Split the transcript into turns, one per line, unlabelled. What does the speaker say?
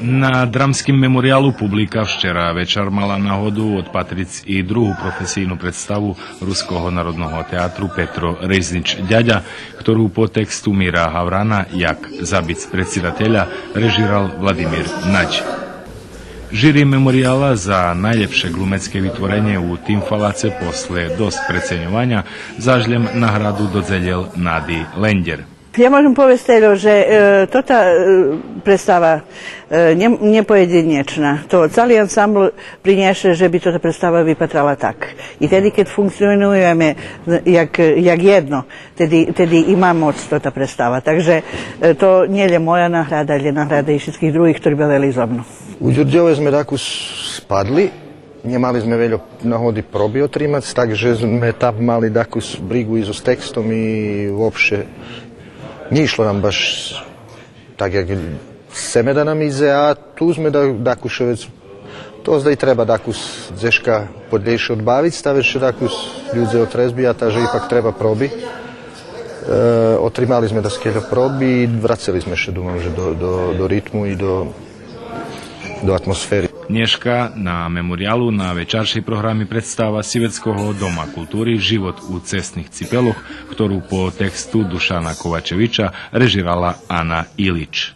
Na dramským memoriálu publika včera večer mala náhodu odpatriť i druhú profesijnú predstavu Ruského národného teatru Petro Reznič Ďaďa, ktorú po textu Mira Havrana Jak zabiť predsjedateľa režiral Vladimír Naď. Žiri memoriála za najlepšie glumecké vytvorenie u Timfalace posle dosť preceňovania zažljem nahradu dodzelil Nadi Lender.
Ja môžem povedať, že toto predstava nepojedinečná. To celý ansambl priniesie, že by toto predstava vypatrala tak. I tedy, keď funkcionujeme jak jedno, tedy ima moc tota predstava. Takže to nie je moja náhrada, ale náhrada i všetkých druhých, ktorí boli so mnou.
U Đurđeve sme takú spadli, nemali sme veľa nahody proby otrimac, takže sme tam mali takú brigu i so tekstom i uopšte nije išlo nam baš tak, jak seme da nam ize, a tu sme takú šovec, to zdaj treba takú zeška podljejše odbaviť, stavit še takú ľudze otrezbijat, a že ipak treba probi. Otrimali sme da skeljo probi i vraceli sme še, dumam, že do ritmu i do atmosféry.
Dneška na memoriálu na večeršej programe predstava Sivetského doma kultúry Život u cestných cipeloch, ktorú po textu Dušana Kovačeviča režirala Ana Ilič.